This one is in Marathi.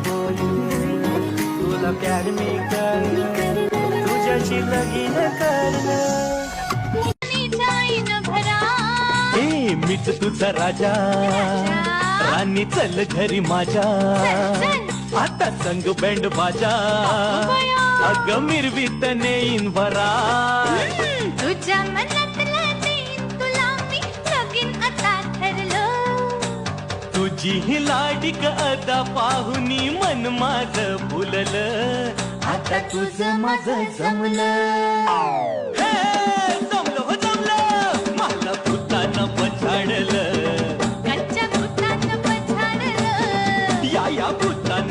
बोल तुला प्यार मी कर तुझ्याशी लगीन करणं ए मीच तुझा राजा राणी चल घरी माझ्या आता संग बँड बाजा अग मिरवीत नेईन बरा तुझ्या मनातला देईन तुला मी लगीन आता ठरलं तुझी ही लाडिक अदा पाहुनी मन माझं फुललं आता तुझं माझं जमलं जमलं हो जमलं मला भूतानं पछाडलं